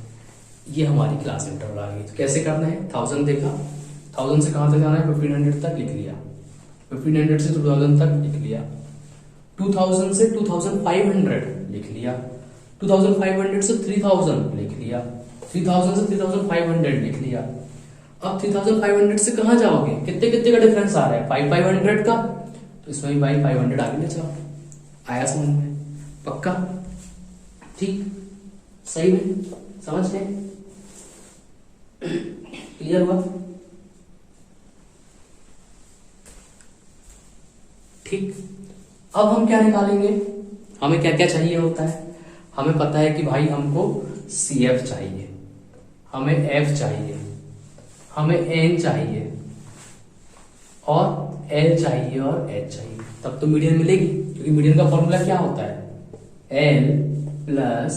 ये हमारी क्लास इंटरवल आ गई। तो कैसे करना है? 1000 देखा, 1000 से कहां तक जाना है? 1500 तक लिख लिया। 1500 से 2000 तक लिख लिया। 2000 से 2500 लिख लिया। 2500 से 3000 लिख लिया। 3000 से 3500 लिख लिया। अब 3500 से कहां जाओगे? कितने कितने का डिफरेंस आ रहा है? 500 का, तो इसमें भी भाई 500 आगे ले जाओ। आया समझ में? पक्का? ठीक, सही में समझ गए? क्लियर हुआ? ठीक, अब हम क्या निकालेंगे? हमें क्या क्या चाहिए होता है? हमें पता है कि भाई हमको CF चाहिए, हमें F चाहिए, हमें N चाहिए, और L चाहिए और H चाहिए। तब तो मीडियन मिलेगी, क्योंकि मीडियन का फॉर्मूला क्या होता है? L plus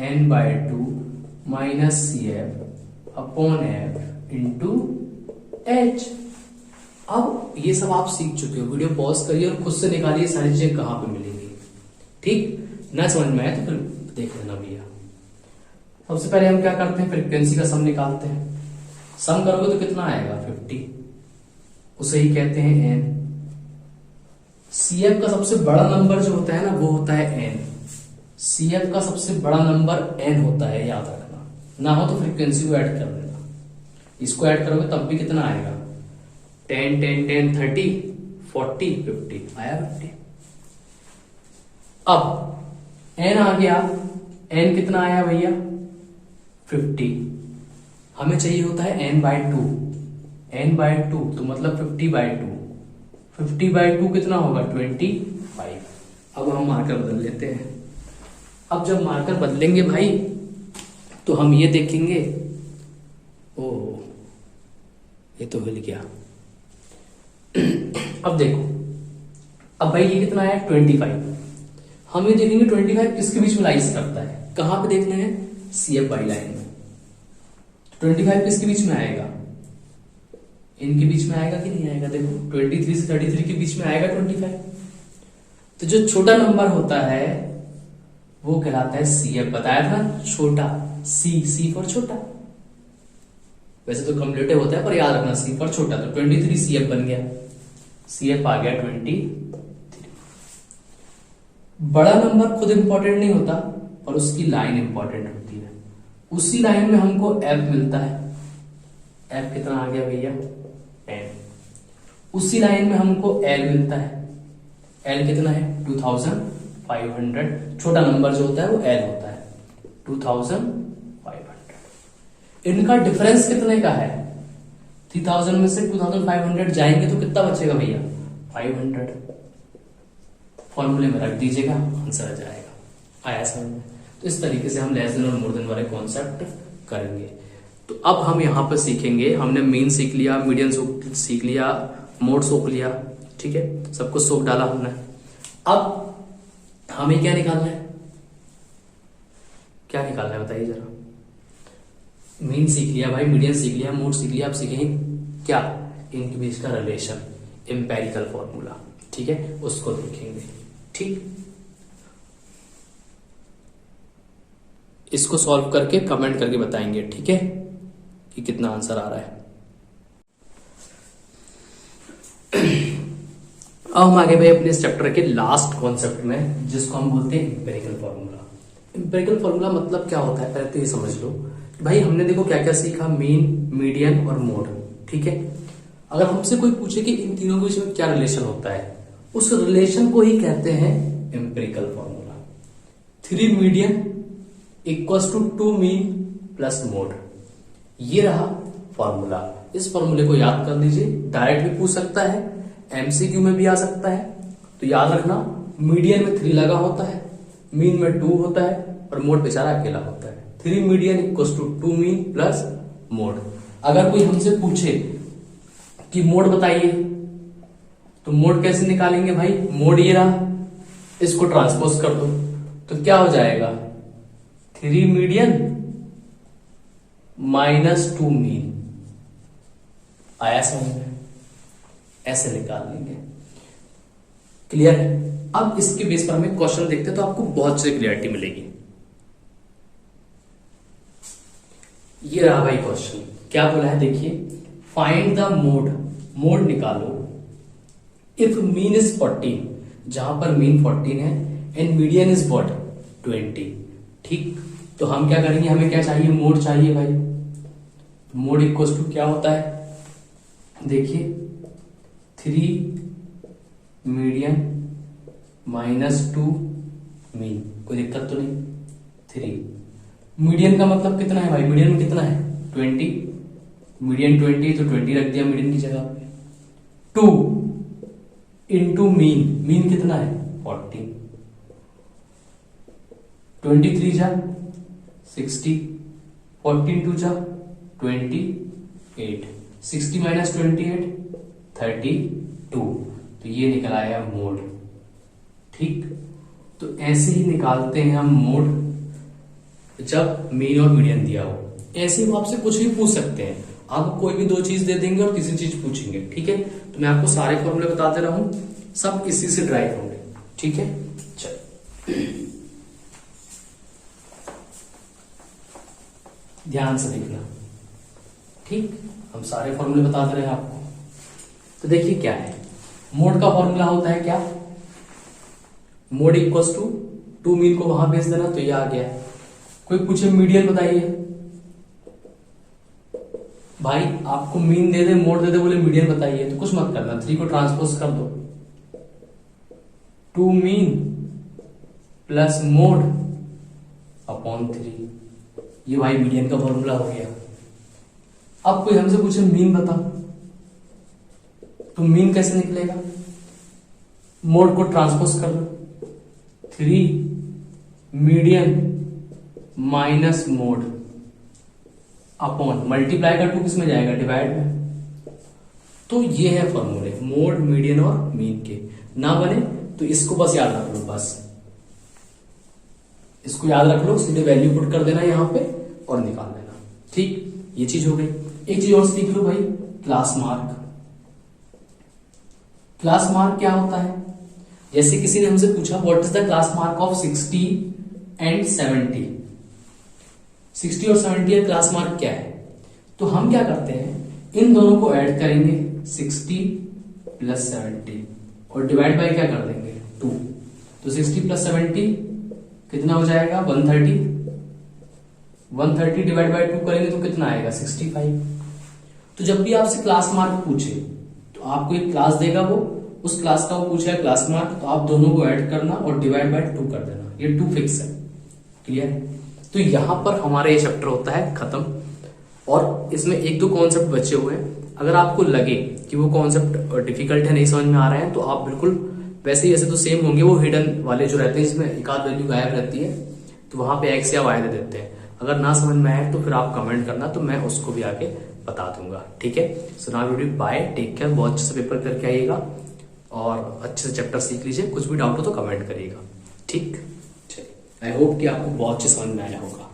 N/2 minus CF upon F into H। अब ये सब आप सीख चुके हो, वीडियो पॉज करिए और खुद से निकालिए सारी चीजें कहां पे मिलेंगी। ठीक, ना समझ में आए तो फिर देख लेना भैया। सबसे पहले हम क्या करते हैं? फ्रीक्वेंसी का सम निकालते हैं। सम करोगे तो कितना आएगा? 50, उसे ही कहते हैं N। CF का सबसे बड़ा नंबर जो होता है ना, वो होता है N। CF का सबसे बड़ा नंबर N होता है, याद रखना। ना हो तो फ्रीक्वेंसी को ऐड कर देना। इसको ऐड करोगे तब भी कितना आएगा? 10 10 10 30 40 50 आया 50। अब N आ गया। N कितना आया भैया? 50। हमें चाहिए होता है N/2। N/2 तो मतलब 50/2। 50/2 कितना होगा? 25। अब हम मार्कर बदल लेते हैं। अब जब मार्कर बदलेंगे भाई तो हम ये देखेंगे, ओ ये तो हिल गया। अब देखो, अब भाई ये कितना है? 25। हम ये देखेंगे 25 किसके बीच में लाइज करता है? कहां पे देखना है? CF बाई लाइन में। 25 किसके बीच में आएगा? इनके बीच में आएगा कि नहीं आएगा? देखो 23 से 33 के बीच में आएगा 25। तो जो छोटा नंबर होता है वो कहलाता है CF। बताया था छोटा, C फॉर छोटा। वैसे तो कम्युलेटिव होता है पर याद रखना C फॉर छोटा। तो 23 CF बन गया। CF आ गया 23। बड़ा नंबर खुद इंपॉर्टेंट नहीं होता और उसकी लाइन इंपॉर्टेंट होती है। उसी लाइन में हमको एफ मिलता है। एफ कितना आ गया भैया 10। उसी लाइन में हमको एल मिलता है। एल कितना है 2500। छोटा नंबर जो होता है वो एल होता है 2500। इनका डिफरेंस कितने का है 3000 में से 2500 जाएंगे तो कितना बचेगा भैया 500। फॉर्मूले में रख दीजिएगा आंसर आ जाएगा। आया समझ में। तो इस तरीके से हम लेस देन और मोर देन वाले कॉन्सेप्ट करेंगे। तो अब हम यहाँ पर सीखेंगे, हमने मीन सीख लिया, मीडियन सीख लिया, मोड सोख लिया, ठीक है, सब कुछ सोख डाला हमने। अब हमें क्या निकालना है, क्या निकालना है बताइए जरा। मीन सीख लिया भाई, मीडियन सीख लिया, मोड सीख लिया, अब सीखेंगे क्या इनके बीच का रिलेशन, एम्पेरिकल फॉर्मूला, ठीक है, उसको देखेंगे। ठीक, इसको सॉल्व करके कमेंट करके बताएंगे, ठीक है, कि कितना आंसर आ रहा है। अब हम आगे भाई अपने इस चैप्टर के लास्ट कॉन्सेप्ट में, जिसको हम बोलते हैं एम्पेरिकल फॉर्मूला। एम्पेरिकल फॉर्मूला मतलब क्या होता है पहले तो ये समझ लो। भाई हमने देखो क्या क्या सीखा, मीन, मीडियन और मोड, ठीक है। अगर हमसे कोई पूछे कि इन तीनों के बीच में क्या रिलेशन होता है, उस रिलेशन को ही कहते हैं empirical formula. 3 median equals to 2 mean plus mode, ये रहा फॉर्मूला। इस फॉर्मूले को याद कर लीजिए, डायरेक्ट भी पूछ सकता है, एमसीक्यू में भी आ सकता है। तो याद रखना, मीडियन में 3 लगा होता है, मीन में 2 होता है और मोड बेचारा अकेला होता है। 3 median equals to 2 mean plus mode. अगर कोई हमसे पूछे कि मोड बताइए, तो मोड कैसे निकालेंगे भाई, मोड ये रहा, इसको ट्रांसपोज कर दो तो क्या हो जाएगा 3 मीडियन माइनस 2 मीन। आया समझ में, ऐसे निकाल लेंगे। क्लियर है। अब इसके बेस पर हमें क्वेश्चन देखते हैं तो आपको बहुत सी क्लियरिटी मिलेगी। ये रहा भाई क्वेश्चन, क्या बोला है देखिए, फाइंड द मोड, मोड निकालो इफ मीन इज 14, जहां पर मीन 14 है, एंड मीडियन इज व्हाट 20। ठीक, तो हम क्या करेंगे, हमें क्या चाहिए, मोड चाहिए भाई। मोड इक्वल्स टू क्या होता है देखिए 3 मीडियन माइनस 2 मीन, कोई दिक्कत तो नहीं। 3 मीडियन का मतलब कितना है भाई, मीडियन में कितना है 20, मीडियन 20 तो 20 रख दिया मीडियन की जगह पे। 2 इंटू मीन, मीन कितना है 40, 23 जा 60, 14 टू जा 28, 60 माइनस 28 32, तो ये निकल आया मोड। ठीक, तो ऐसे ही निकालते हैं हम मोड जब मीन और मीडियन दिया हो। ऐसे ही वो आपसे कुछ भी पूछ सकते हैं, आपको कोई भी 2 चीज दे देंगे और तीसरी चीज पूछेंगे। ठीक है, तो मैं आपको सारे फॉर्मूले बताते रहा हूं, सब इसी से ड्राइव होंगे। ठीक है, चल ध्यान से देखना। ठीक, हम सारे फॉर्मूले बताते रहे आपको। तो देखिए क्या है, मोड का फॉर्मूला होता है क्या, मोड इक्वल्स टू 2 मीन को वहां भेज देना, तो ये आ गया। कोई पूछे मीडियन बताइए, भाई आपको मीन दे दे मोड दे दे, बोले मीडियन बताइए, तो कुछ मत करना, 3 को ट्रांसपोज कर दो, 2 मीन प्लस मोड अपॉन 3, ये भाई मीडियन का फॉर्मूला हो गया। अब कोई हमसे पूछे मीन बता, तो मीन कैसे निकलेगा, मोड को ट्रांसपोज कर दो, 3 median minus mode upon, multiply का 2 किसमें जाएगा, डिवाइड में। तो ये है फॉर्मूले मोड, मीडियन और मीन के। ना बने तो इसको बस याद रख लो, बस इसको याद रख लो, सीधे वैल्यू पुट कर देना यहां पे और निकाल लेना। ठीक, ये चीज हो गई। एक चीज और सीख लो भाई, क्लास मार्क। क्लास मार्क क्या होता है, जैसे किसी ने हमसे पूछा what is the class mark of 60 and 70, 60 और 70 का क्लास मार्क क्या है, तो हम क्या करते हैं, इन दोनों को ऐड करेंगे 60 प्लस 70 और डिवाइड बाय क्या कर देंगे 2। तो 60 प्लस 70 कितना हो जाएगा 130। 130 डिवाइड बाई 2 करेंगे तो कितना आएगा 65। तो जब भी आपसे क्लास मार्क पूछे तो आपको एक क्लास देगा, वो उस क्लास का वो पूछेगा क्लास मार्क, तो आप दोनों को ऐड करना और डिवाइड बाय 2 कर देना, ये 2 फिक्स है। क्लियर? तो यहां पर हमारा ये चैप्टर होता है खत्म। और इसमें 1-2 कॉन्सेप्ट बचे हुए हैं। अगर आपको लगे कि वो कॉन्सेप्ट डिफिकल्ट है, नहीं समझ में आ रहे हैं, तो आप बिल्कुल वैसे ही, ऐसे तो सेम होंगे, वो हिडन वाले जो रहते हैं जिसमें एक आध वैल्यू गायब रहती है, तो वहां पे एक्स या वाई दे देते हैं। अगर ना समझ में आए तो फिर आप कमेंट करना, तो मैं उसको भी आगे बता दूंगा। ठीक है? So now video, bye, take care, बहुत अच्छे से पेपर करके आइएगा और अच्छे से चैप्टर सीख लीजिए। कुछ भी डाउट हो तो कमेंट करिएगा। ठीक? चलिए, आई होप कि आपको बहुत अच्छे समझ में आया होगा।